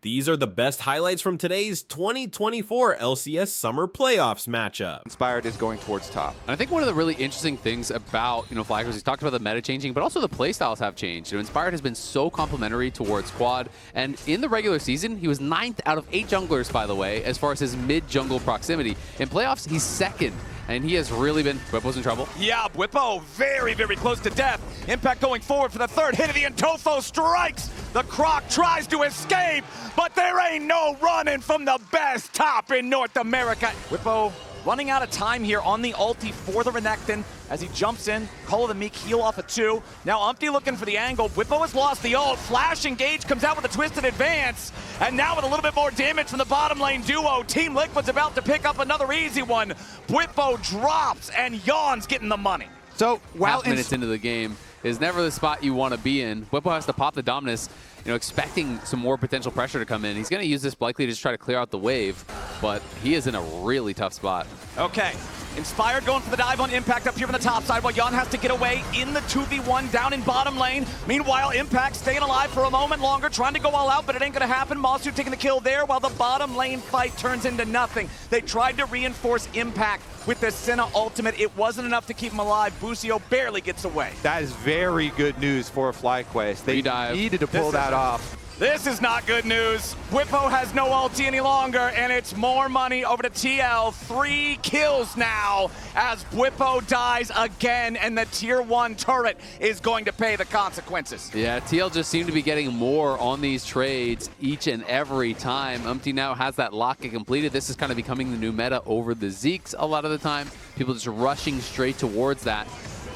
These are the best highlights from today's 2024 LCS Summer Playoffs matchup. Inspired is going towards top. And I think one of the really interesting things about, FlyQuest, he's talked about the meta changing, but also the playstyles have changed. Inspired has been so complimentary towards Quad, and in the regular season, he was 9th out of 8 junglers, by the way, as far as his mid-jungle proximity. In playoffs, he's 2nd. And he has really been... Bwipo's in trouble. Yeah, Bwipo very, very close to death. Impact going forward for the third hit of the Antofo strikes. The Croc tries to escape, but there ain't no running from the best top in North America. Bwipo running out of time here on the ulti for the Renekton as he jumps in. Call of the Meek heal off a 2. Now Umpty looking for the angle. Bwipo has lost the ult. Flash engage comes out with a twisted advance. And now with a little bit more damage from the bottom lane duo, Team Liquid's about to pick up another easy one. Bwipo drops and Yawns getting the money. So half minutes into the game is never the spot you want to be in. Bwipo has to pop the Dominus, expecting some more potential pressure to come in. He's going to use this likely to just try to clear out the wave, but he is in a really tough spot. Okay, Inspired going for the dive on Impact up here from the top side while Jan has to get away in the 2v1 down in bottom lane. Meanwhile, Impact staying alive for a moment longer, trying to go all out, but it ain't going to happen. Masu taking the kill there while the bottom lane fight turns into nothing. They tried to reinforce Impact with the Senna ultimate. It wasn't enough to keep him alive. Busio barely gets away. That is very good news for FlyQuest. They needed to pull that off. This is not good news. Bwipo has no ulti any longer, and it's more money over to TL. 3 kills now as Bwipo dies again, and the tier 1 turret is going to pay the consequences. Yeah, TL just seemed to be getting more on these trades each and every time. Umpty now has that lock completed. This is kind of becoming the new meta over the Zeeks a lot of the time. People just rushing straight towards that.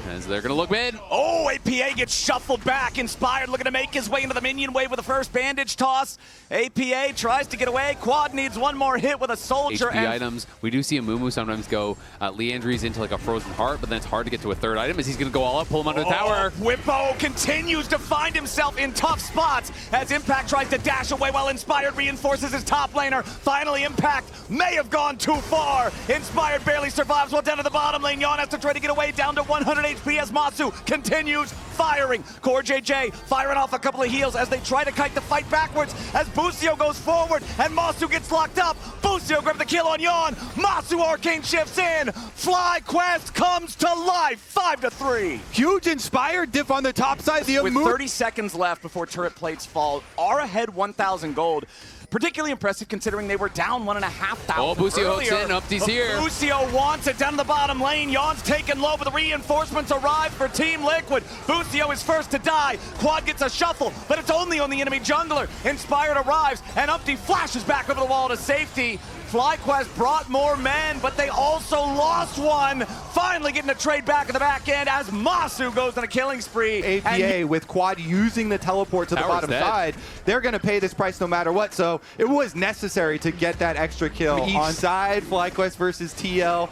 As they're going to look mid. Oh, APA gets shuffled back. Inspired looking to make his way into the minion wave with the first bandage toss. APA tries to get away. Quad needs one more hit with a soldier. HP items. We do see a Mumu sometimes go Leandry's into like a frozen heart, but then it's hard to get to a third item as he's going to go all up, pull him under the tower. Bwipo continues to find himself in tough spots as Impact tries to dash away while Inspired reinforces his top laner. Finally, Impact may have gone too far. Inspired barely survives while down to the bottom lane. Yon has to try to get away down to 100 HP as Masu continues firing. Core JJ firing off a couple of heals as they try to kite the fight backwards as Busio goes forward and Masu gets locked up. Busio grabs the kill on Yon. Masu arcane shifts in. FlyQuest comes to life. 5-3. Huge Inspired diff on the top side. With 30 seconds left before turret plates fall, are ahead 1,000 gold. Particularly impressive considering they were down 1,500. Oh, Busio hooks in, Umpty's here. Busio wants it down to the bottom lane. Yon's taken low, but the reinforcements arrive for Team Liquid. Busio is first to die. Quad gets a shuffle, but it's only on the enemy jungler. Inspired arrives, and Umpty flashes back over the wall to safety. FlyQuest brought more men, but they also lost one. Finally getting a trade back at the back end as Masu goes on a killing spree. APA with Quad using the teleport to the bottom side. They're going to pay this price no matter what, so it was necessary to get that extra kill on side. FlyQuest versus TL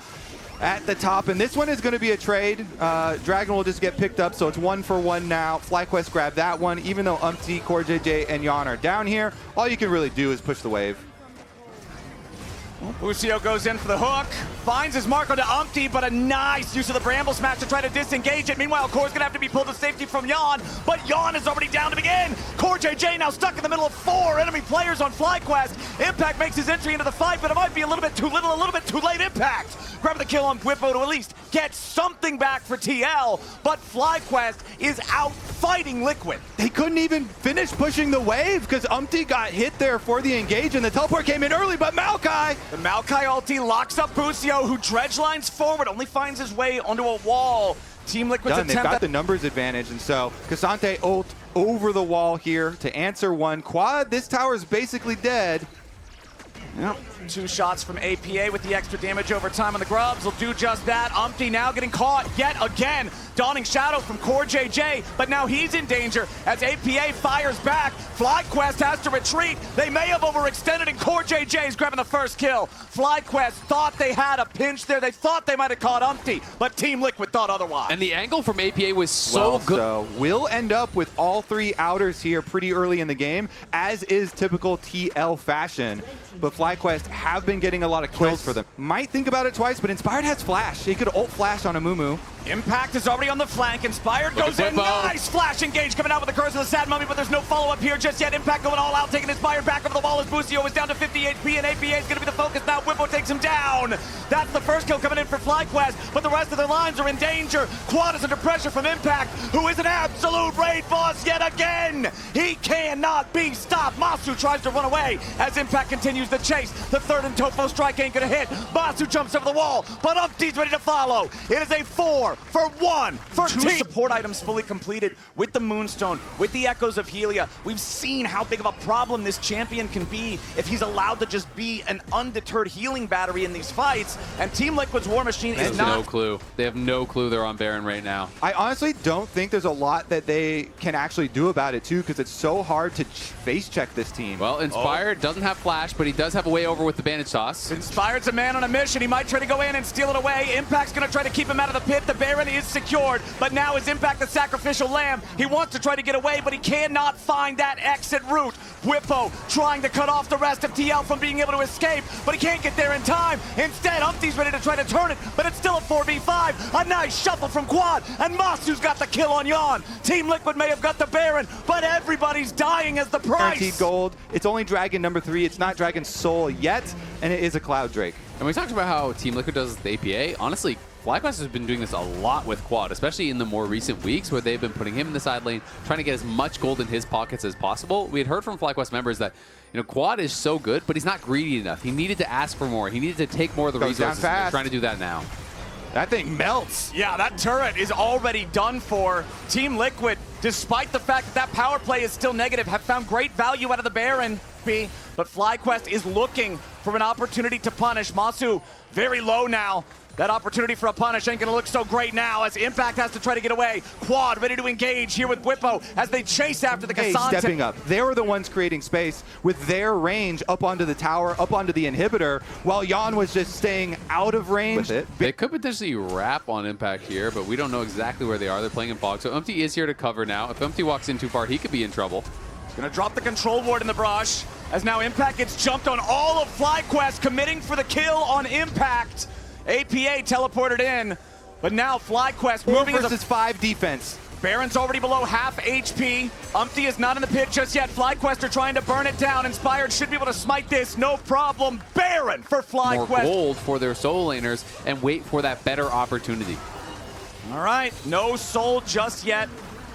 at the top, and this one is going to be a trade. Dragon will just get picked up, so it's 1-for-1 now. FlyQuest grab that one, even though Umpty, Core JJ, and Yon are down here. All you can really do is push the wave. Busio goes in for the hook, finds his mark onto Umpty, but a nice use of the Bramble Smash to try to disengage it. Meanwhile, Core's going to have to be pulled to safety from Yon, but Yon is already down to begin. Core JJ now stuck in the middle of 4 enemy players on FlyQuest. Impact makes his entry into the fight, but it might be a little bit too little, a little bit too late. Impact grab the kill on Bwipo to at least get something back for TL, but FlyQuest is out fighting Liquid. They couldn't even finish pushing the wave because Umpty got hit there for the engage, and the teleport came in early, but Maokai! The Maokai ulti locks up Busio, who dredge lines forward, only finds his way onto a wall. Team Liquid's attempt. They've got the numbers advantage, and so Cassante ult over the wall here to answer one. Quad, this tower is basically dead. Yep. 2 shots from APA with the extra damage over time on the grubs will do just that. Umpty now getting caught yet again. Dawning Shadow from Core JJ, but now he's in danger as APA fires back. FlyQuest has to retreat. They may have overextended, and Core JJ is grabbing the first kill. FlyQuest thought they had a pinch there. They thought they might have caught Umpty, but Team Liquid thought otherwise. And the angle from APA was so good. So we'll end up with all 3 outers here pretty early in the game, as is typical TL fashion. But FlyQuest have been getting a lot of kills for them. Might think about it twice, but Inspired has Flash. He could ult Flash on a Mumu. Impact is already on the flank. Inspired goes in. Nice flash engage coming out with the curse of the Sad Mummy, but there's no follow-up here just yet. Impact going all out, taking Inspired back over the wall as Busio is down to 50 HP, and APA is going to be the focus now. Whippo takes him down. That's the first kill coming in for FlyQuest, but the rest of their lines are in danger. Quad is under pressure from Impact, who is an absolute raid boss yet again. He cannot be stopped. Masu tries to run away as Impact continues the chase. The third and Tofo strike ain't going to hit. Masu jumps over the wall, but Umpty's ready to follow. It is a 4-for-1 for Two Team. support items fully completed with the Moonstone, with the Echoes of Helia. We've seen how big of a problem this champion can be if he's allowed to just be an undeterred healing battery in these fights. And Team Liquid's War Machine is not. No clue. They have no clue they're on Baron right now. I honestly don't think there's a lot that they can actually do about it, too, because it's so hard to face check this team. Well, Inspired doesn't have Flash, but he does have a way over with the bandage toss. Inspired's a man on a mission. He might try to go in and steal it away. Impact's going to try to keep him out of the pit. The Baron is secured, but now is Impact the sacrificial lamb. He wants to try to get away, but he cannot find that exit route. Whippo trying to cut off the rest of TL from being able to escape, but he can't get there in time. Instead, Umpty's ready to try to turn it, but it's still a 4v5. A nice shuffle from Quad, and Masu's got the kill on Yon. Team Liquid may have got the Baron, but everybody's dying as the price. Guaranteed gold. It's only Dragon number 3. It's not Dragon Soul yet, and it is a Cloud Drake. And we talked about how Team Liquid does the APA. Honestly, FlyQuest has been doing this a lot with Quad, especially in the more recent weeks where they've been putting him in the side lane, trying to get as much gold in his pockets as possible. We had heard from FlyQuest members that, you know, Quad is so good, but he's not greedy enough. He needed to ask for more. He needed to take more of the resources. And they're trying to do that now. That thing melts. Yeah, that turret is already done for. Team Liquid, despite the fact that that power play is still negative, have found great value out of the Baron. But FlyQuest is looking for an opportunity to punish. Masu very low now. That opportunity for a punish ain't gonna look so great now as Impact has to try to get away. Quad ready to engage here with Whippo as they chase after the Cassandra. Stepping up. They were the ones creating space with their range up onto the tower, up onto the inhibitor, while Yon was just staying out of range with it. They could potentially wrap on Impact here, but we don't know exactly where they are. They're playing in fog, so Umpty is here to cover now. If Umpty walks in too far, he could be in trouble. Gonna drop the control ward in the brush as now Impact gets jumped on all of FlyQuest, committing for the kill on Impact. APA teleported in, but now FlyQuest moving versus 5 defense. Baron's already below half HP. Umpty is not in the pit just yet. FlyQuest are trying to burn it down. Inspired should be able to smite this, no problem. Baron for FlyQuest. More gold for their solo laners and wait for that better opportunity. All right, no soul just yet.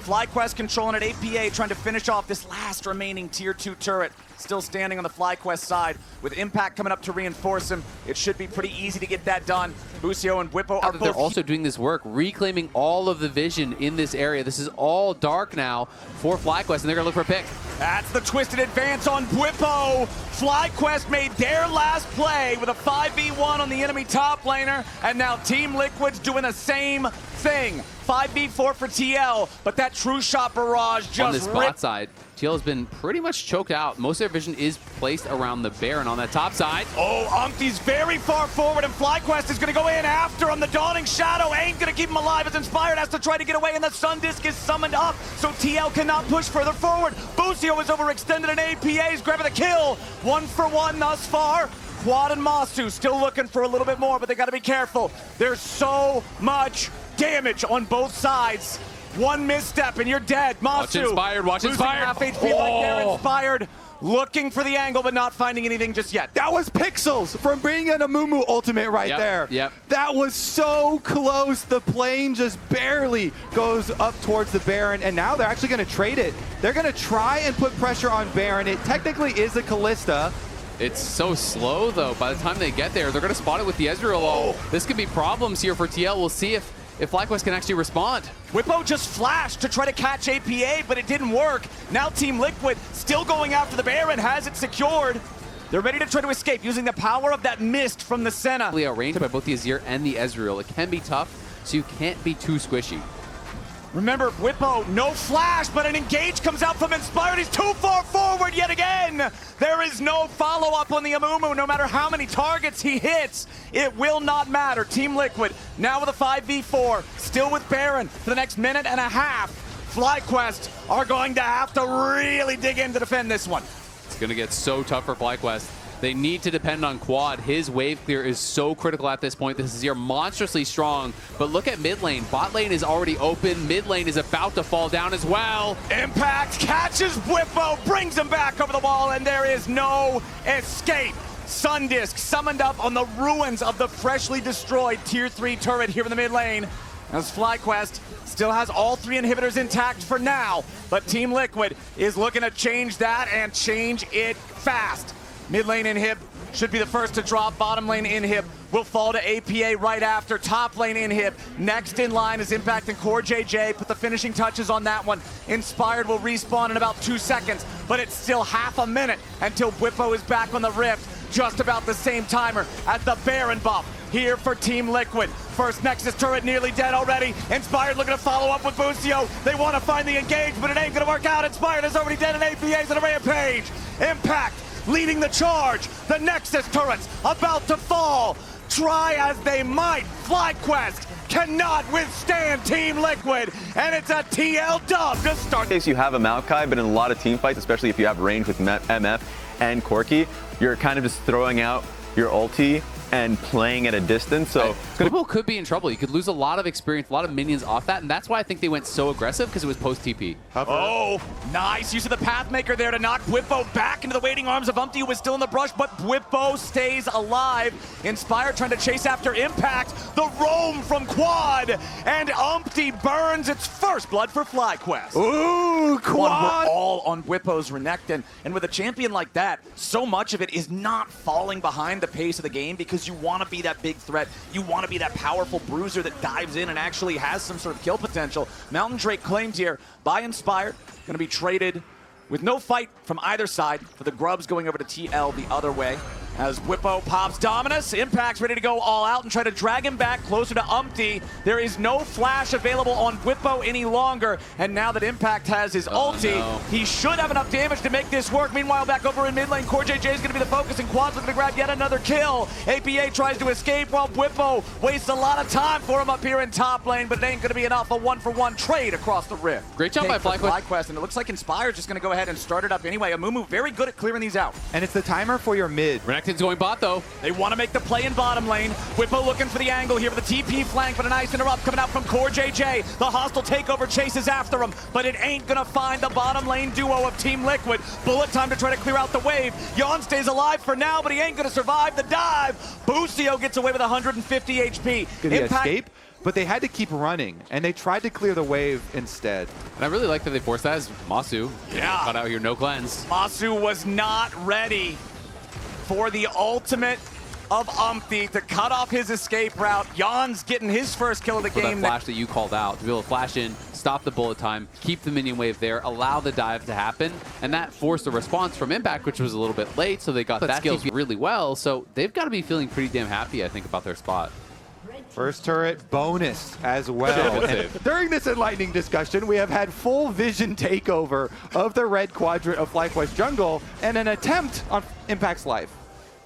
FlyQuest controlling at APA, trying to finish off this last remaining tier 2 turret. Still standing on the FlyQuest side. With Impact coming up to reinforce him, it should be pretty easy to get that done. Busio and Whippo are both... They're also doing this work, reclaiming all of the vision in this area. This is all dark now for FlyQuest, and they're going to look for a pick. That's the twisted advance on Whippo. FlyQuest made their last play with a 5v1 on the enemy top laner, and now Team Liquid's doing the same thing. 5v4 for TL, but that true shot barrage just on this bot side, TL has been pretty much choked out. Most of their vision is placed around the Baron on that top side. Oh, Umpty's very far forward, and FlyQuest is going to go in after him. The Dawning Shadow ain't going to keep him alive as Inspired has to try to get away, and the Sun Disc is summoned up, so TL cannot push further forward. Busio is overextended, and APA is grabbing the kill. 1-for-1 thus far. Quad and Masu still looking for a little bit more, but they got to be careful. There's so much damage on both sides. One misstep and you're dead. Masu. Watch Inspired, watch Inspired. Half HP like they're Inspired. Looking for the angle, but not finding anything just yet. That was Pixels from bringing in a Mumu ultimate right there. Yep. That was so close. The plane just barely goes up towards the Baron, and now they're actually going to trade it. They're going to try and put pressure on Baron. It technically is a Callista. It's so slow, though. By the time they get there, they're going to spot it with the Ezreal. Oh, this could be problems here for TL. We'll see if FlyQuest can actually respond. Whippo just flashed to try to catch APA, but it didn't work. Now Team Liquid still going after the Baron, has it secured. They're ready to try to escape using the power of that mist from the Senna. Outranged by both the Azir and the Ezreal. It can be tough, so you can't be too squishy. Remember, Whippo, no flash, but an engage comes out from Inspired. He's too far forward yet again. There is no follow-up on the Amumu. No matter how many targets he hits, it will not matter. Team Liquid now with a 5v4, still with Baron for the next minute and a half. FlyQuest are going to have to really dig in to defend this one. It's going to get so tough for FlyQuest. They need to depend on Quad. His wave clear is so critical at this point. This is here monstrously strong, but look at mid lane. Bot lane is already open. Mid lane is about to fall down as well. Impact catches Bwipo, brings him back over the wall, and there is no escape. Sundisk summoned up on the ruins of the freshly destroyed Tier 3 turret here in the mid lane, as FlyQuest still has all 3 inhibitors intact for now, but Team Liquid is looking to change that and change it fast. Mid lane inhib should be the first to drop. Bottom lane inhib will fall to APA right after. Top lane inhib. Next in line is Impact and Core JJ. Put the finishing touches on that one. Inspired will respawn in about 2 seconds, but it's still half a minute until Bwipo is back on the Rift. Just about the same timer as the Baron buff here for Team Liquid. First Nexus turret nearly dead already. Inspired looking to follow up with Busio. They want to find the engage, but it ain't going to work out. Inspired is already dead and APA's on a rampage. Impact leading the charge. The Nexus turrets about to fall. Try as they might, FlyQuest cannot withstand Team Liquid, and it's a TL dub to start. In case you have a Maokai, but in a lot of team fights, especially if you have range with MF and Corki, you're kind of just throwing out your ulti and playing at a distance. So Bwipo could be in trouble. You could lose a lot of experience, a lot of minions off that, and that's why I think they went so aggressive, because it was post TP. Oh, nice use of the Pathmaker there to knock Bwipo back into the waiting arms of Umpty, who was still in the brush, but Bwipo stays alive. Inspired trying to chase after Impact. The roam from Quad, and Umpty burns its first blood for FlyQuest. Ooh, Quad! We're all on Bwipo's Renekton, and with a champion like that, so much of it is not falling behind the pace of the game, because you want to be that big threat. You want to be that powerful bruiser that dives in and actually has some sort of kill potential. Mountain Drake claimed here by Inspired, going to be traded with no fight from either side for the Grubs going over to TL the other way. As Bwipo pops Dominus, Impact's ready to go all out and try to drag him back closer to Umpty. There is no flash available on Bwipo any longer, and now that Impact has his ulti, he should have enough damage to make this work. Meanwhile, back over in mid lane, Core JJ is going to be the focus, and Quad's looking to grab yet another kill. APA tries to escape while Bwipo wastes a lot of time for him up here in top lane, but it ain't going to be enough. A 1-for-1 trade across the Rift. Great job by FlyQuest. And it looks like Inspired's just going to go ahead and start it up anyway. Amumu very good at clearing these out. And it's the timer for your mid. Renekton's going bot, though. They want to make the play in bottom lane. Bwipo looking for the angle here with the TP flank, but a nice interrupt coming out from Core JJ. The hostile takeover chases after him, but it ain't going to find the bottom lane duo of Team Liquid. Bullet time to try to clear out the wave. Yon stays alive for now, but he ain't going to survive the dive. Busio gets away with 150 HP. Could he escape? But they had to keep running, and they tried to clear the wave instead. And I really like that they forced that as Masu. Yeah. Got out here, no cleanse. Masu was not ready for the ultimate of Umpty to cut off his escape route. Jan's getting his first kill of the game. That flash that you called out, to be able to flash in, stop the bullet time, keep the minion wave there, allow the dive to happen, and that forced a response from Impact, which was a little bit late, so they got that skills really well. So they've got to be feeling pretty damn happy, I think, about their spot. First turret bonus as well. During this enlightening discussion, we have had full vision takeover of the red quadrant of FlyQuest jungle and an attempt on Impact's life.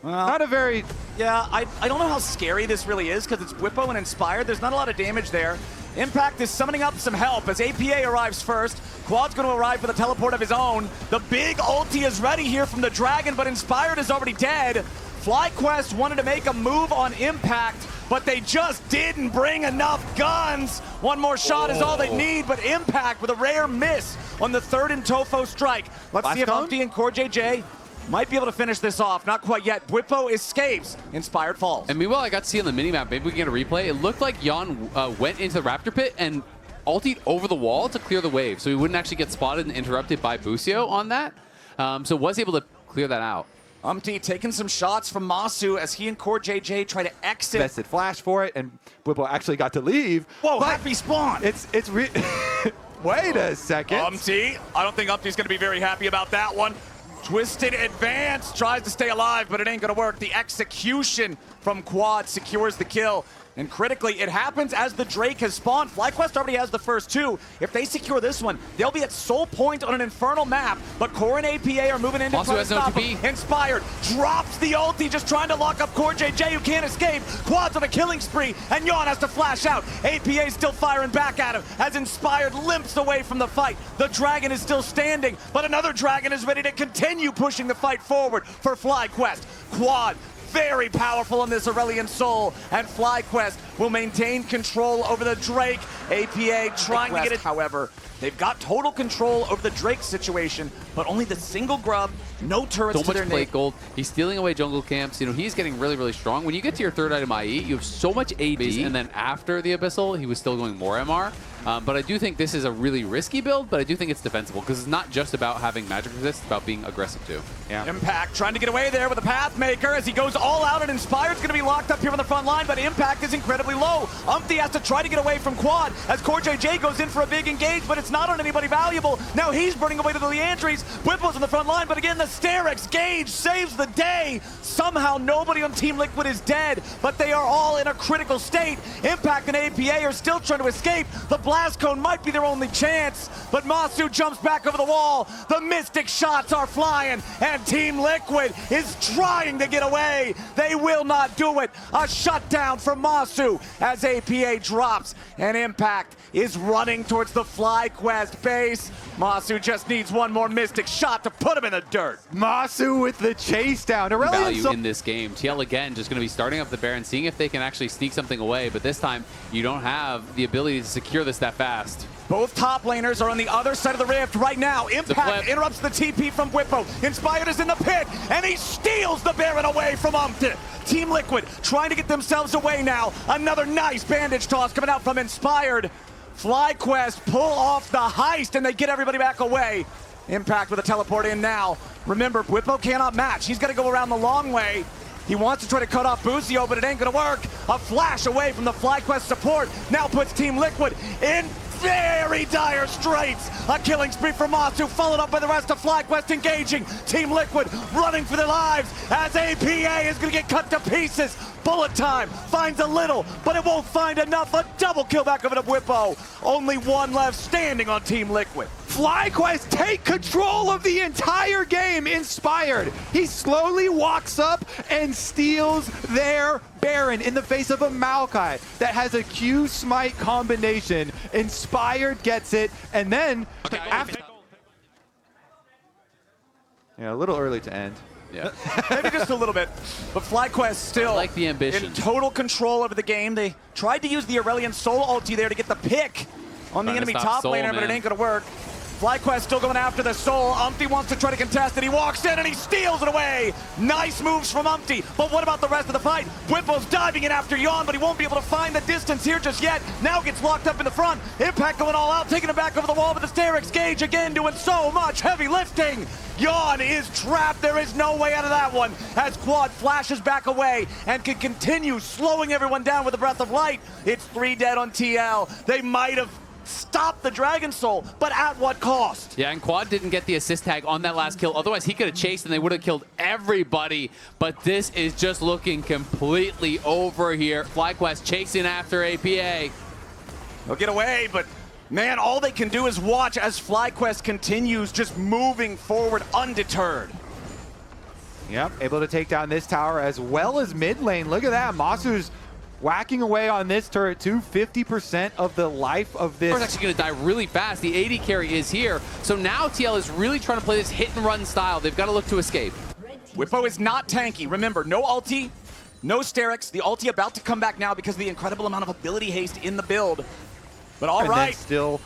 Well, not a very... Yeah, I don't know how scary this really is, because it's Bwipo and Inspired. There's not a lot of damage there. Impact is summoning up some help as APA arrives first. Quad's going to arrive for the teleport of his own. The big ulti is ready here from the Dragon, but Inspired is already dead. FlyQuest wanted to make a move on Impact, but they just didn't bring enough guns. One more shot is all they need, but Impact with a rare miss on the third Intofo strike. Let's see if Umpty and Core JJ might be able to finish this off. Not quite yet. Bwipo escapes. Inspired falls. And meanwhile, I got to see on the minimap, maybe we can get a replay. It looked like Jan went into the Raptor Pit and ultied over the wall to clear the wave, so he wouldn't actually get spotted and interrupted by Busio on that. So was able to clear that out. Umpty taking some shots from Masu as he and Core JJ try to exit. Vested flash for it, and Bwipo actually got to leave. Whoa, happy spawn! Wait a second. Umpty, I don't think Umpty's going to be very happy about that one. Twisted advance, tries to stay alive, but it ain't going to work. The execution from Quad secures the kill. And critically, it happens as the Drake has spawned. FlyQuest already has the first two. If they secure this one, they'll be at sole point on an infernal map. But Core and APA are moving in to try to stop him. Inspired drops the ulti, just trying to lock up Core JJ, who can't escape. Quad's on a killing spree, and Yon has to flash out. APA still firing back at him as Inspired limps away from the fight. The Dragon is still standing, but another Dragon is ready to continue pushing the fight forward for FlyQuest. Quad very powerful on this Aurelion Soul, and FlyQuest will maintain control over the Drake. APA trying to get it. However, they've got total control over the Drake situation, but only the single grub, no turrets so to their much plate gold. He's stealing away jungle camps. You know, he's getting really, really strong. When you get to your third item IE, you have so much AD, and then after the Abyssal, he was still going more MR. But I do think this is a really risky build, but I do think it's defensible because it's not just about having magic resist, it's about being aggressive too. Yeah. Impact trying to get away there with a Pathmaker as he goes all out, and Inspired's going to be locked up here on the front line, but Impact is incredibly low. Umpty has to try to get away from Quad as CoreJJ goes in for a big engage, but it's not on anybody valuable. Now he's burning away to the Leandries. Whipple's on the front line, but again, the Sterix Gage saves the day. Somehow nobody on Team Liquid is dead, but they are all in a critical state. Impact and APA are still trying to escape. The Blast Cone might be their only chance, but Masu jumps back over the wall. The Mystic shots are flying, and Team Liquid is trying to get away. They will not do it. A shutdown from Masu as APA drops, and Impact is running towards the FlyQuest base. Masu just needs one more Mystic shot to put him in the dirt. Masu with the chase down. Value in this game. TL again just going to be starting up the Baron, seeing if they can actually sneak something away, but this time you don't have the ability to secure this that fast. Both top laners are on the other side of the rift right now. Impact interrupts the TP from Whippo. Inspired is in the pit, and he steals the Baron away from Umpty. Team Liquid trying to get themselves away now. Another nice bandage toss coming out from Inspired. FlyQuest pull off the heist, and they get everybody back away. Impact with a teleport in now. Remember, Whippo cannot match. He's got to go around the long way. He wants to try to cut off Busio, but it ain't going to work. A flash away from the FlyQuest support now puts Team Liquid in very dire straits. A killing spree for Masu, followed up by the rest of FlyQuest engaging. Team Liquid running for their lives as APA is going to get cut to pieces. Bullet time finds a little, but it won't find enough. A double kill back over to Whippo. Only one left standing on Team Liquid. FlyQuest take control of the entire game. Inspired. He slowly walks up and steals their Baron in the face of a Maokai that has a Q smite combination. Inspired gets it, and then after. Yeah, a little early to end. Yeah. Maybe just a little bit. But FlyQuest still I like the ambition. In total control over the game. They tried to use the Aurelion Soul ulti there to get the pick on the enemy top laner, but it ain't going to work. FlyQuest still going after the Soul. Umpty wants to try to contest it. He walks in and he steals it away. Nice moves from Umpty. But what about the rest of the fight? Whipple's diving in after Yawn, but he won't be able to find the distance here just yet. Now gets locked up in the front. Impact going all out, taking it back over the wall with the Sterix Gage again, doing so much heavy lifting. Yawn is trapped. There is no way out of that one as Quad flashes back away and can continue slowing everyone down with a Breath of Light. It's 3 dead on TL. They might have stopped the Dragon Soul, but at what cost? Yeah, and Quad didn't get the assist tag on that last kill. Otherwise, he could have chased and they would have killed everybody. But this is just looking completely over here. FlyQuest chasing after APA. They'll get away, but man, all they can do is watch as FlyQuest continues just moving forward undeterred. Yep, able to take down this tower as well as mid lane. Look at that, Masu's whacking away on this turret too. 50% of the life of this. He's actually going to die really fast. The AD carry is here. So now TL is really trying to play this hit and run style. They've got to look to escape. Whippo is not tanky. Remember, no ulti, no Sterix. The ulti about to come back now because of the incredible amount of ability haste in the build. But all right. Still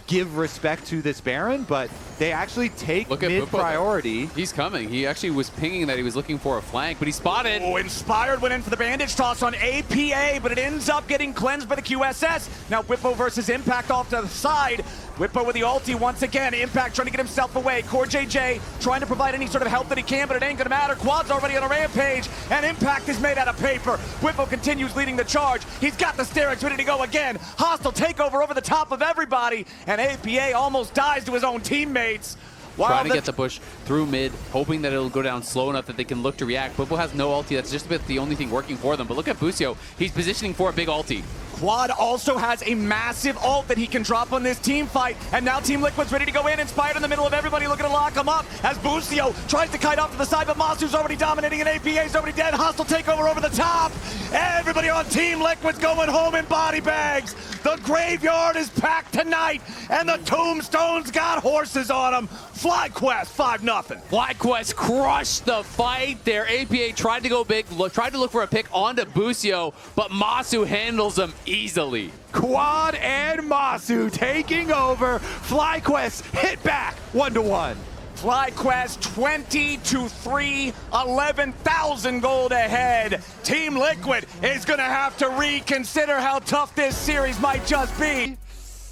give respect to this Baron, but they actually take mid priority. He's coming. He actually was pinging that he was looking for a flank, but he spotted. Oh, Inspired went in for the bandage toss on APA, but it ends up getting cleansed by the QSS. Now Whippo versus Impact off to the side. Whippo with the ulti once again. Impact trying to get himself away. CoreJJ trying to provide any sort of help that he can, but it ain't gonna matter. Quad's already on a rampage, and Impact is made out of paper. Whippo continues leading the charge. He's got the Sterix ready to go again. Hostile takeover over the top of everybody, and APA almost dies to his own teammates. Trying to get the push through mid, hoping that it'll go down slow enough that they can look to react. Whippo has no ulti. That's just about the only thing working for them. But look at Busio. He's positioning for a big ulti. Quad also has a massive ult that he can drop on this team fight, and now Team Liquid's ready to go in, Inspired in the middle of everybody looking to lock him up as Busio tries to kite off to the side, but Masu's already dominating and APA's already dead. Hostile takeover over the top. Everybody on Team Liquid's going home in body bags. The graveyard is packed tonight, and the tombstones got horses on them. FlyQuest 5-0. FlyQuest crushed the fight there. APA tried to go big, tried to look for a pick onto Busio, but Masu handles him easily. Quad and Masu taking over. FlyQuest hit back 1-1. FlyQuest 20-3, 11,000 gold ahead. Team Liquid is going to have to reconsider how tough this series might just be.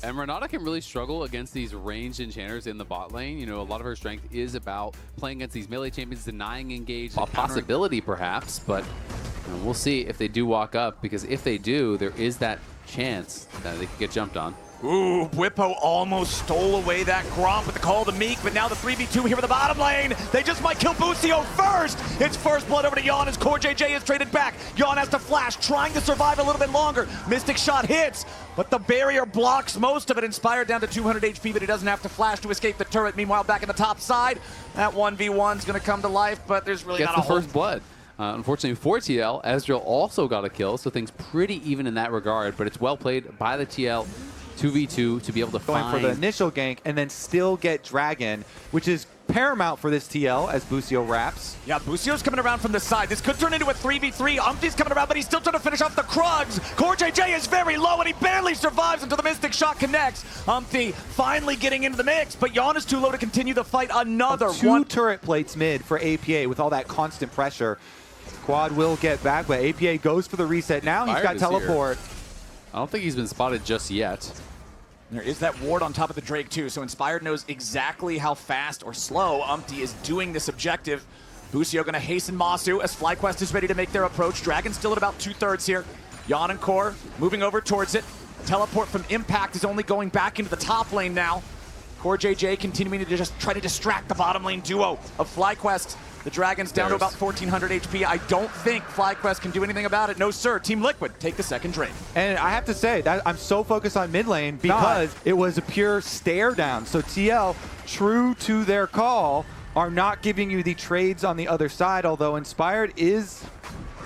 And Renata can really struggle against these ranged enchanters in the bot lane. You know, a lot of her strength is about playing against these melee champions, denying engage. A possibility, perhaps, but you know, we'll see if they do walk up, because if they do, there is that chance that they could get jumped on. Ooh, Bwipo almost stole away that Gromp with the call to Meek, but now the 3v2 here in the bottom lane. They just might kill Busio first. It's first blood over to Yawn as CoreJJ is traded back. Yawn has to flash, trying to survive a little bit longer. Mystic shot hits, but the barrier blocks most of it. Inspired down to 200 HP, but he doesn't have to flash to escape the turret. Meanwhile, back in the top side, that 1v1 is going to come to life, but there's really not a whole... Gets the first blood. Unfortunately for TL, Ezreal also got a kill, so things pretty even in that regard, but it's well played by the TL. 2v2 to be able to find for the initial gank and then still get Dragon, which is paramount for this TL as Busio wraps. Yeah, Busio's coming around from the side. This could turn into a 3v3. Umpty's coming around, but he's still trying to finish off the Krugs. CoreJJ is very low, and he barely survives until the Mystic shot connects. Umpty finally getting into the mix, but Yawn is too low to continue the fight. Another two turret plates mid for APA with all that constant pressure. Quad will get back, but APA goes for the reset now. He's got teleport. I don't think he's been spotted just yet. There is that ward on top of the Drake too, so Inspired knows exactly how fast or slow Umpty is doing this objective. Busio gonna hasten Masu as FlyQuest is ready to make their approach. Dragon's still at about 2/3 here. Yawn and Core moving over towards it. Teleport from Impact is only going back into the top lane now. CoreJJ continuing to just try to distract the bottom lane duo of FlyQuest. The Dragon's down to about 1,400 HP. I don't think FlyQuest can do anything about it. No, sir. Team Liquid take the second Drake. And I have to say, that I'm so focused on mid lane because it was a pure stare down. So TL, true to their call, are not giving you the trades on the other side, although Inspired is...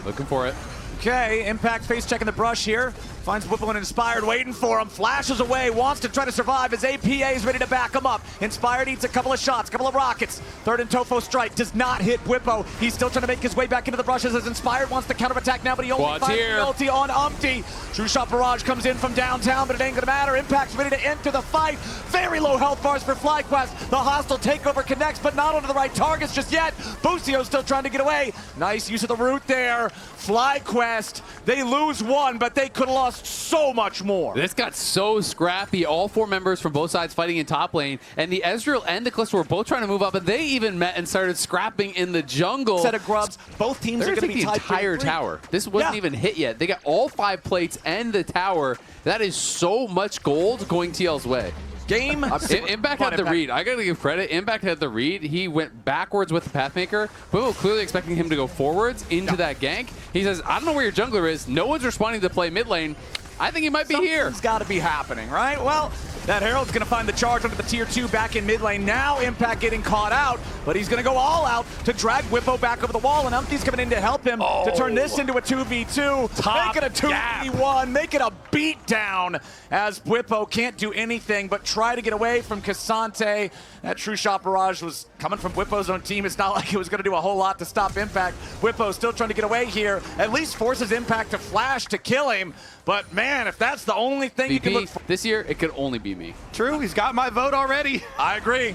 looking for it. Okay, Impact face checking the brush here. Finds Whipple and Inspired waiting for him. Flashes away, wants to try to survive as APA is ready to back him up. Inspired eats a couple of shots, a couple of rockets. Third and Tofo strike does not hit Whippo. He's still trying to make his way back into the brushes as Inspired wants to counterattack now, but he only finds the ulti on Umpty. True Shot Barrage comes in from downtown, but it ain't gonna matter. Impact's ready to enter the fight. Very low health bars for FlyQuest. The hostile takeover connects, but not onto the right targets just yet. Busio still trying to get away. Nice use of the root there. FlyQuest, they lose one, but they could have lost so much more. This got so scrappy. All four members from both sides fighting in top lane, and the Ezreal and the Callisto were both trying to move up, and they even met and started scrapping in the jungle. Set of grubs. Both teams are going to be the entire tower. This wasn't even hit yet. They got all 5 plates and the tower. That is so much gold going TL's way. Game. Impact had the read. I gotta give credit. Impact had the read. He went backwards with the Pathmaker. We were clearly expecting him to go forwards into that gank. He says, I don't know where your jungler is. No one's responding to play mid lane. I think he might be here. Something's got to be happening, right? Well, that Herald's going to find the charge onto the tier 2 back in mid lane. Now Impact getting caught out, but he's going to go all out to drag Whippo back over the wall, and Umpty's coming in to help him to turn this into a 2v2. Make it a 2v1. Make it a beatdown as Whippo can't do anything but try to get away from Cassante. That True Shot Barrage was coming from Whippo's own team. It's not like it was going to do a whole lot to stop Impact. Whippo still trying to get away here. At least forces Impact to flash to kill him. But man, if that's the only thing you can look for this year, it could only be me. True, he's got my vote already. I agree.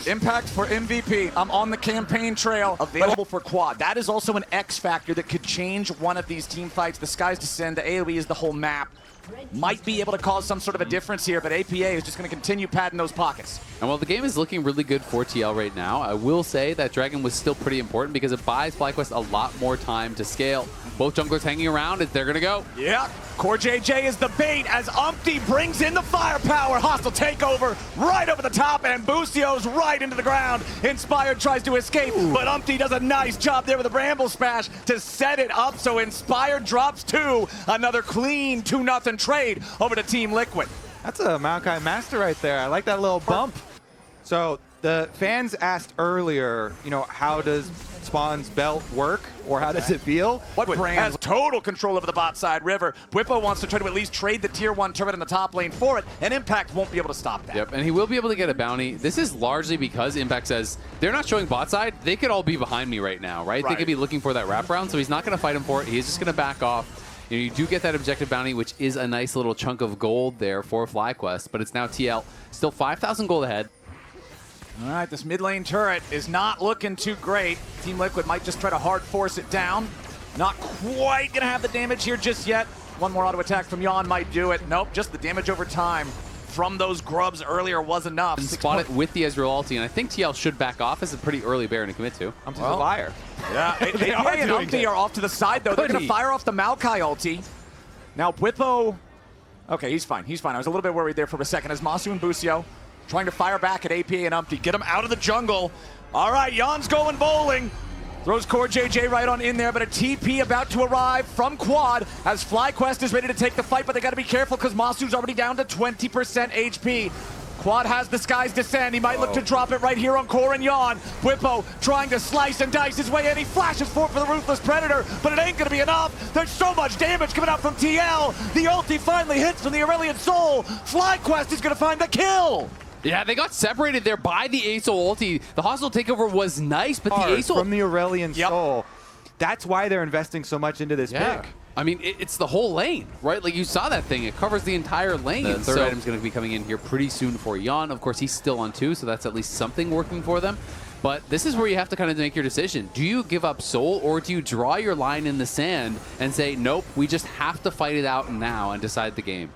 Impact for MVP. I'm on the campaign trail. Available for Quad. That is also an X factor that could change one of these team fights. The Skies Descend, the AoE is the whole map. Might be able to cause some sort of a difference here, but APA is just going to continue padding those pockets. And while the game is looking really good for TL right now, I will say that Dragon was still pretty important because it buys FlyQuest a lot more time to scale. Both junglers hanging around, they're going to go. Yeah, CoreJJ is the bait as Umpty brings in the firepower. Hostile takeover right over the top, and Busio's right into the ground. Inspired tries to escape, but Umpty does a nice job there with a Bramble Smash to set it up. So Inspired drops 2. Another clean 2-0 trade over to Team Liquid. That's a Maokai master right there. I like that little bump. So the fans asked earlier, you know, how does Spawn's belt work, or how does it feel? What brand has total control over the bot side river? Bwipo wants to try to at least trade the tier 1 turret in the top lane for it, and Impact won't be able to stop that. Yep, and he will be able to get a bounty. This is largely because Impact says, they're not showing bot side, they could all be behind me right now, right? They could be looking for that wraparound, so he's not going to fight him for it. He's just going to back off. You know, you do get that objective bounty, which is a nice little chunk of gold there for FlyQuest, but it's now TL. Still 5,000 gold ahead. All right, this mid lane turret is not looking too great. Team Liquid might just try to hard force it down. Not quite going to have the damage here just yet. One more auto attack from Yon might do it. Nope, just the damage over time from those grubs earlier was enough. And spot it with the Ezreal ulti, and I think TL should back off. It's a pretty early Baron to commit to. Umpty's a liar. Yeah, APA and Umpty are off to the side, though. They're going to fire off the Maokai ulti. Now, Bwipo... Okay, he's fine. He's fine. I was a little bit worried there for a second as Masu and Busio trying to fire back at APA and Umpty. Get him out of the jungle. All right, Jan's going bowling. Throws Core JJ right on in there, but a TP about to arrive from Quad as FlyQuest is ready to take the fight, but they got to be careful because Masu's already down to 20% HP. Quad has the Sky's Descent. He might look to drop it right here on Core and Yon. Bwipo trying to slice and dice his way in. He flashes forward for the Ruthless Predator, but it ain't going to be enough. There's so much damage coming out from TL. The ulti finally hits from the Aurelion Soul. FlyQuest is going to find the kill. Yeah, they got separated there by the Aesol ulti. The hostile takeover was nice, but the Aesol... from the Aurelion Soul. That's why they're investing so much into this pick. I mean, it's the whole lane, right? Like, you saw that thing. It covers the entire lane. The third item's going to be coming in here pretty soon for Yon. Of course, he's still on 2, so that's at least something working for them. But this is where you have to kind of make your decision. Do you give up Soul, or do you draw your line in the sand and say, nope, we just have to fight it out now and decide the game?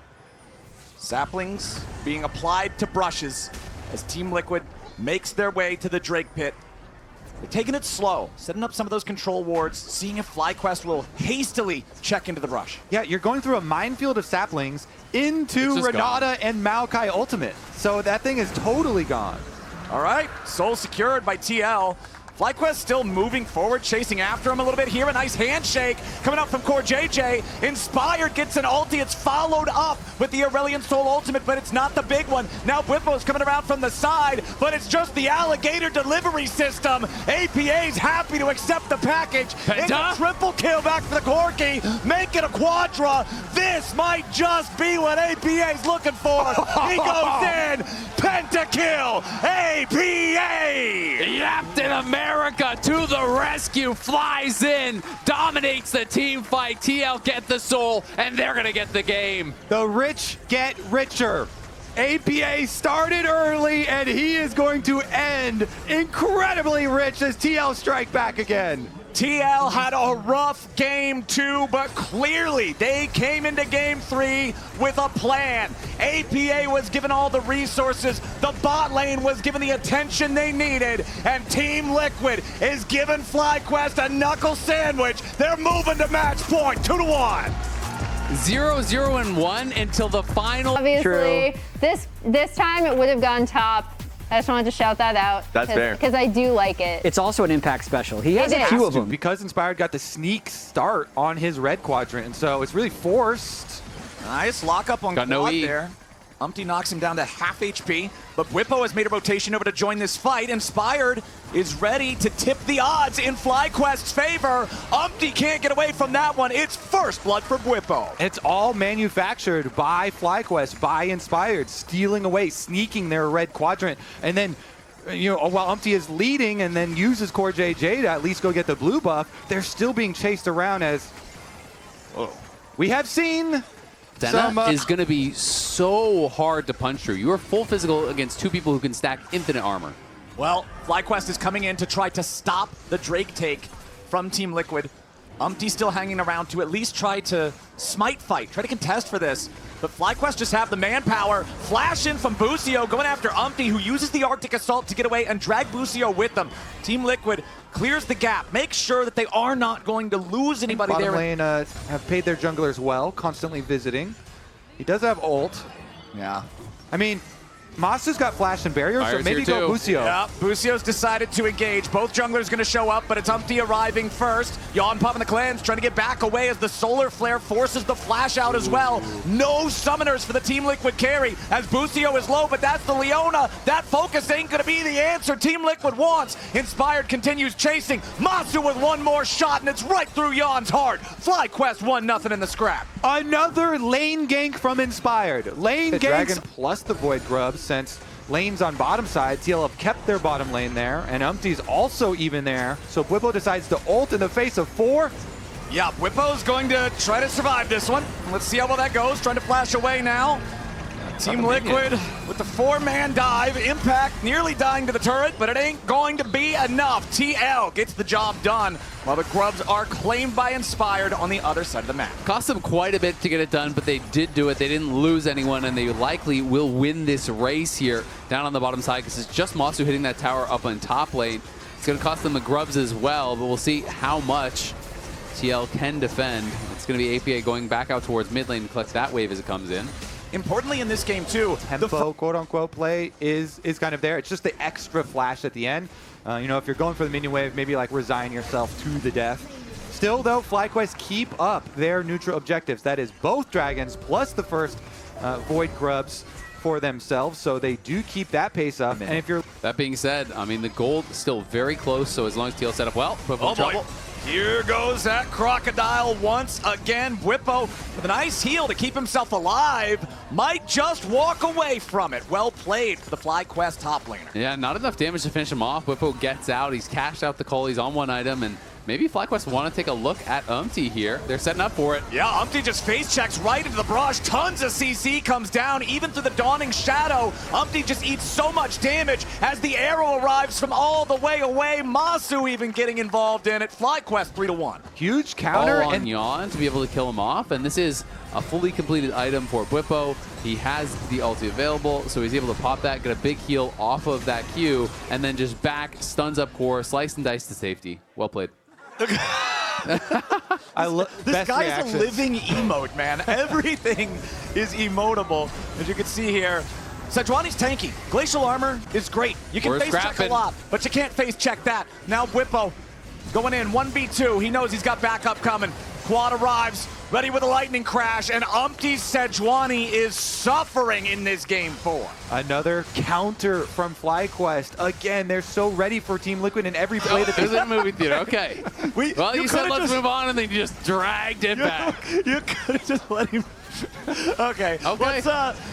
Saplings being applied to brushes as Team Liquid makes their way to the Drake pit. They're taking it slow, setting up some of those control wards, seeing if FlyQuest will hastily check into the brush. Yeah, you're going through a minefield of saplings into Renata and Maokai Ultimate. So that thing is totally gone. All right, Soul secured by TL. FlyQuest still moving forward, chasing after him a little bit here. A nice handshake coming out from Core JJ. Inspired gets an ulti. It's followed up with the Aurelion Soul ultimate, but it's not the big one. Now Bwipo's coming around from the side, but it's just the alligator delivery system. APA's happy to accept the package. It's a triple kill back for the Corki. Make it a quadra. This might just be what APA's looking for. He goes in. Pentakill. APA. Captain America to the rescue, flies in, dominates the team fight. TL get the soul, and they're going to get the game. The rich get richer. APA started early, and he is going to end incredibly rich as TL strike back again. TL had a rough game 2, but clearly they came into game 3 with a plan. APA was given all the resources, the bot lane was given the attention they needed, and Team Liquid is giving FlyQuest a knuckle sandwich. They're moving to match point, 2-1. 0-0-1 until the final. Obviously, this time it would have gone top. I just wanted to shout that out. That's fair. Because I do like it. It's also an Impact special. He has a few of them. Because Inspired got the sneak start on his red quadrant, and so it's really forced. Nice lockup on Quad there. Umpty knocks him down to half HP, but Bwipo has made a rotation over to join this fight. Inspired is ready to tip the odds in FlyQuest's favor. Umpty can't get away from that one. It's first blood for Bwipo. It's all manufactured by FlyQuest, by Inspired, stealing away, sneaking their red quadrant, and then, you know, while Umpty is leading and then uses Core JJ to at least go get the blue buff, they're still being chased around as we have seen. Senna is going to be so hard to punch through. You are full physical against 2 people who can stack infinite armor. Well, FlyQuest is coming in to try to stop the Drake take from Team Liquid. Umpty still hanging around to at least try to smite fight, try to contest for this. But FlyQuest just have the manpower. Flash in from Busio, going after Umpty, who uses the Arctic Assault to get away and drag Busio with them. Team Liquid clears the gap, makes sure that they are not going to lose anybody there. Bottom lane have paid their junglers well, constantly visiting. He does have ult. Yeah. I mean, Masu's got flash and barrier, so Fire's maybe here go too. Busio. Yeah, Busio's decided to engage. Both junglers going to show up, but it's Umpty arriving first. Yawn popping the clans, trying to get back away as the solar flare forces the flash out as well. No summoners for the Team Liquid carry as Busio is low, but that's the Leona. That focus ain't going to be the answer Team Liquid wants. Inspired continues chasing. Masu with one more shot, and it's right through Yawn's heart. FlyQuest 1-0 in the scrap. Another lane gank from Inspired. Lane ganks Dragon plus the Void Grubs, since lane's on bottom side. TL have kept their bottom lane there, and Umpty's also even there. So Bwipo decides to ult in the face of 4. Yeah, Bwipo's going to try to survive this one. Let's see how well that goes. Trying to flash away now. Team Liquid with the 4-man dive. Impact nearly dying to the turret, but it ain't going to be enough. TL gets the job done while the Grubs are claimed by Inspired on the other side of the map. Cost them quite a bit to get it done, but they did do it. They didn't lose anyone, and they likely will win this race here down on the bottom side because it's just Masu hitting that tower up on top lane. It's going to cost them the Grubs as well, but we'll see how much TL can defend. It's going to be APA going back out towards mid lane to collect that wave as it comes in. Importantly in this game too, Tempo, quote-unquote, play is kind of there. It's just the extra flash at the end. You know, if you're going for the minion wave, maybe like resign yourself to the death. Still, though, FlyQuest keep up their neutral objectives. That is both dragons plus the first Void Grubs for themselves, so they do keep that pace up. And if you're... That being said, I mean, the gold is still very close, so as long as TL set up well, Bwipo in trouble. Here goes that crocodile once again. Bwipo with a nice heal to keep himself alive. Might just walk away from it. Well played for the FlyQuest top laner. Yeah, not enough damage to finish him off. Bwipo gets out. He's cashed out the call. He's on one item, and maybe FlyQuest want to take a look at Umpty here. They're setting up for it. Yeah, Umpty just face checks right into the barrage. Tons of CC comes down, even through the Dawning Shadow. Umpty just eats so much damage as the arrow arrives from all the way away. Masu even getting involved in it. FlyQuest 3-1. Huge counter. All on and Yawn to be able to kill him off, and this is a fully completed item for Bwipo. He has the ulti available, so he's able to pop that, get a big heal off of that Q, and then just back, stuns up core, slice and dice to safety. Well played. This guy's a living emote, man. Everything is emotable, as you can see here. Sejuani's tanky. Glacial armor is great. You can face check a lot, but you can't face check that. Now Bwipo going in 1v2. He knows he's got backup coming. Quad arrives, ready with a lightning crash, and Umpty's Sejuani is suffering in this game 4. Another counter from FlyQuest. Again, they're so ready for Team Liquid in every play that There's a movie theater. Okay. Well, you said let's move on, and then you just dragged it back. You could have just let him. Okay.